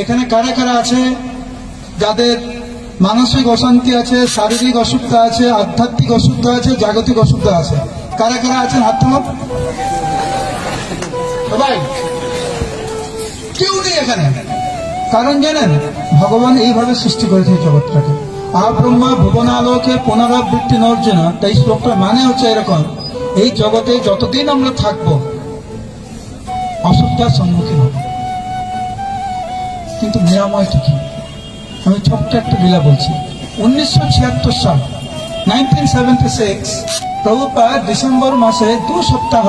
এখানে কারা কারা আছে যাদের মানসিক অশান্তি আছে, শারীরিক অসুবিধা আছে, আধ্যাত্মিক অসুবিধা আছে, জাগতিক অসুবিধা আছে? কারা কারা আছেন হাত তুলুন। সবাই? কেউ নেই এখানে। কারণ জানেন, ভগবান এইভাবে সৃষ্টি করেছে জগৎটাকে। আব্রহ্মা ভুবনালোকে পুনরাবৃত্তি নর্জন। তাই শ্লোকটার মানে হচ্ছে এরকম, এই জগতে যতদিন আমরা থাকবো অসুবিধার সম্মুখীন হব, কিন্তু নিরাময়টা কি? আমি ছোট্ট একটা লীলা বলছি। 1976 সাল 1976 প্রভুপাদ ডিসেম্বর মাসে 2 সপ্তাহ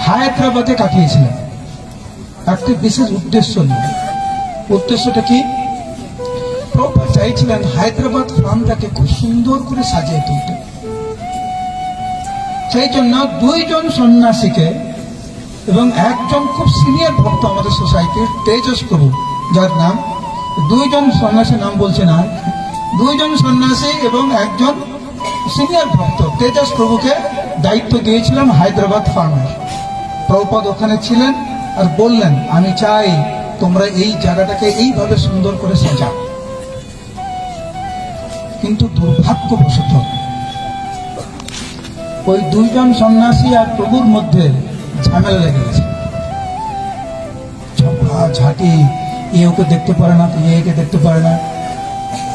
হায়দ্রাবাদে কাটিয়েছিলেন একটি বিশেষ উদ্দেশ্য নিয়ে। উদ্দেশ্যটা কি? প্রভুপাদ চাইছিলেন হায়দ্রাবাদ ফার্মটাকে খুব সুন্দর করে সাজিয়ে তুলতে। সেই জন্য 2 জন সন্ন্যাসীকে এবং একজন খুব সিনিয়র ভক্ত আমাদের সোসাইটির তেজস প্রভু, যার নাম, 2 জন সন্ন্যাসীর নাম বলছে না, 2 জন সন্ন্যাসী এবং একজন সিনিয়র ভক্ত তেজস প্রভুকে দায়িত্ব দিয়েছিলাম হায়দ্রাবাদ ফার্মের। প্রভুপাদ ওখানে ছিলেন আর বললেন, আমি চাই তোমরা এই জায়গাটাকে এইভাবে সুন্দর করে সাজাও। কিন্তু দুর্ভাগ্যবশত ওই 2 জন সন্ন্যাসী আর প্রভুর মধ্যে ঝামেলা লেগে গেছে। ঝগড়া ঝাঁটি, এ ওকে দেখতে পারে না, একে দেখতে পারে না,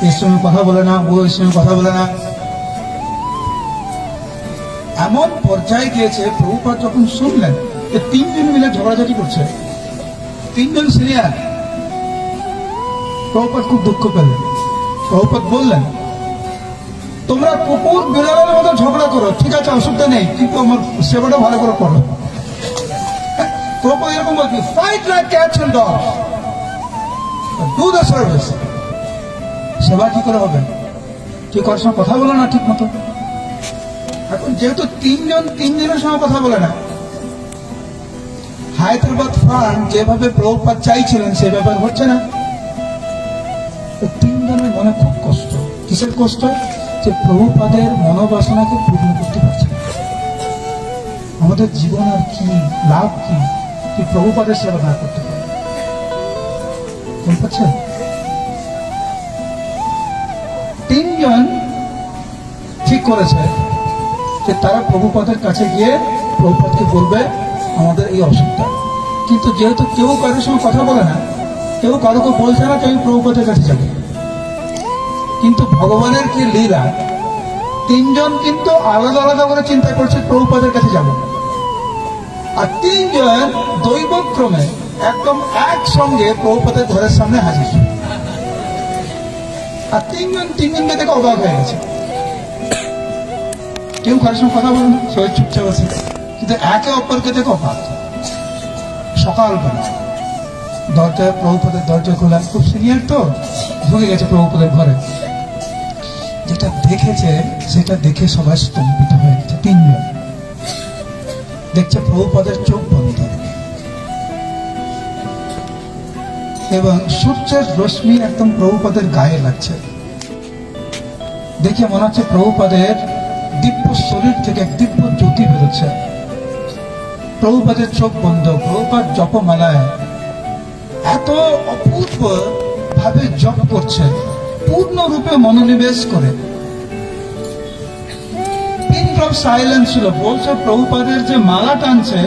এর সঙ্গে কথা বলে না, ও এর সঙ্গে কথা বলে না। এমন পর্যায়ে গিয়েছে, প্রভুপাদ যখন শুনলেন যে 3 জন মিলে ঝগড়াঝাটি করছে, 3 জন সিনিয়র, প্রভুপাদ খুব দুঃখ পেলেন। প্রভুপাদ বললেন, তোমরা কুকুর বিড়ালের মতো ঝগড়া করো, ঠিক আছে, অসুবিধা নেই, কিন্তু আমার সেবাটা ভালো করে করো। প্রভুপাদ এরকম বলছি, fight like cats and dogs, do the service. সেবা কি করে হবে? কি করার সময় কথা বলে না ঠিক মতো। এখন যেহেতু 3 জনের সঙ্গে কথা বলে না, হায়দ্রাবাদ ফার্ম যেভাবে প্রভুপাদ চাইছিলেন সে ব্যাপার হচ্ছে না। 3 জনের মনে খুব কষ্ট। কিসের কষ্ট? যে প্রভুপাদের মনোবাসনাকে পূর্ণ করতে পারছে না। আমাদের জীবন আর কি লাভ, কি প্রভুপাদের সেবা না করতে পারে? বুঝতে পারছেন? 3 জন ঠিক করেছে যে তারা প্রভুপাদের কাছে গিয়ে প্রভুপাদকে বলবে আমাদের এই অসুবিধা। কিন্তু যেহেতু কেউ কারোর সঙ্গে কথা বলে না, কেউ কারোকে বলছে না যে আমি প্রভুপাদের কাছে যাবো। কিন্তু ভগবানের কি লীলা, 3 জন কিন্তু আলাদা আলাদা করে চিন্তা করছে প্রভুপাদের কাছে যাব, আর 3 জন দৈবক্রমে একদম একসঙ্গে প্রভুপাদের ঘরের সামনে হাজির। আর 3 জনকে দেখে অবাক হয়ে গেছে। কেউ কারোর সঙ্গে কথা বলে না, সবাই চুপচাপ আছে, কিন্তু একে অপরকে দেখে অবাক। সকালবেলা প্রভুপাদের দরজা খোলা, খুব সিনিয়র তো, ঢুকে গেছে প্রভুপাদের ঘরে। যেটা দেখেছে সেটা দেখে সবাই স্তম্ভিত হয়ে গেছে। 3 জন দেখছে প্রভুপাদের চোখ বন্ধ এবং সূর্যের রশ্মি একদম প্রভুপাদের গায়ে লাগছে। দেখে মনে হচ্ছে প্রভুপাদের দিব্য শরীর থেকে এক দিব্য জ্যোতি বেরোচ্ছে। প্রভুপাদের চোখ বন্ধ, প্রভুপাদ জপমালায় এত অপূর্ব ভাবে জপ করছে, পূর্ণরূপে মনোনিবেশ করে। পিন ড্রপ সাইলেন্স ছিল, বলছে প্রভুপাদের যে মালা টানছে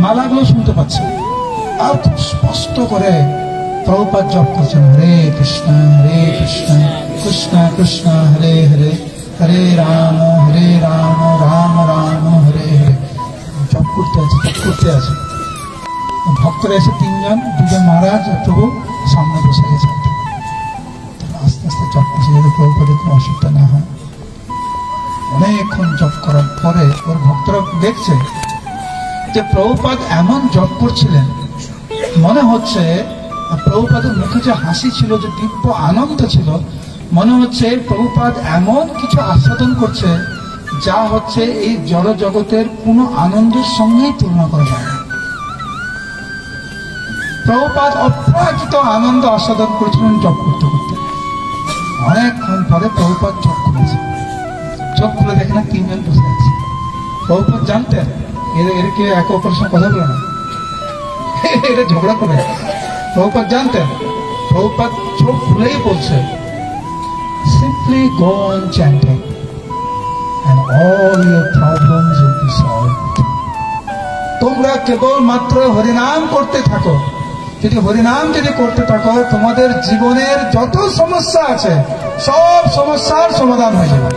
মালাগুলো শুনতে পাচ্ছে, আর খুব স্পষ্ট করে প্রভুপাদ জপ করছেন, হরে কৃষ্ণ কৃষ্ণ কৃষ্ণ হরে হরে, হরে রাম রাম রাম হরে হরে। জপ করতে আছে। ভক্তরা এসে 3 জন, 2 জন মহারাজ আর প্রভু সামনে বসে গেছে। আস্তে আস্তে জপ করছে যাতে প্রভুপাদের কোনো অসুবিধা না হয়। অনেকক্ষণ জপ করার পরে ওর ভক্তরা দেখছে যে প্রভুপাদ এমন জপ করছিলেন, মনে হচ্ছে প্রভুপাদের মুখে যে হাসি ছিল, যে দিব্য আনন্দ ছিল, মনে হচ্ছে প্রভুপাদ এমন কিছু আস্বাদন করছে যা হচ্ছে এই জড় জগতের কোনো আনন্দের সঙ্গেই তুলনা করা যায় না। প্রভুপাদ অপ্রাকৃত আনন্দ আস্বাদন করেছিলেন জপ করতে করতে। অনেকক্ষণ পরে প্রভুপাদ চোখ খুলেছে। চোখ খুলে দেখে না 3 জন বসে আছে। প্রভুপাদ জানতেন এরকে একে অপরের সঙ্গে কথা বলে না, এটা ঝগড়া করে। প্রভুপাদ জানতেন, প্রভুপাদ চোখ খুলেই বলছে, simply go on chanting and all your problems will be solved. তোমরা কেবলমাত্র হরিনাম করতে থাকো, যদি হরিনাম করতে থাকো, তোমাদের জীবনের যত সমস্যা আছে সব সমস্যার সমাধান হয়ে যাবে।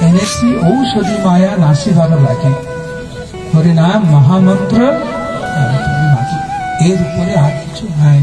এনেছি ঔষধি মায়া নাসি ভালো লাগে, হরিনাম মহামন্ত্র, এর উপরে আর কিছু নাই।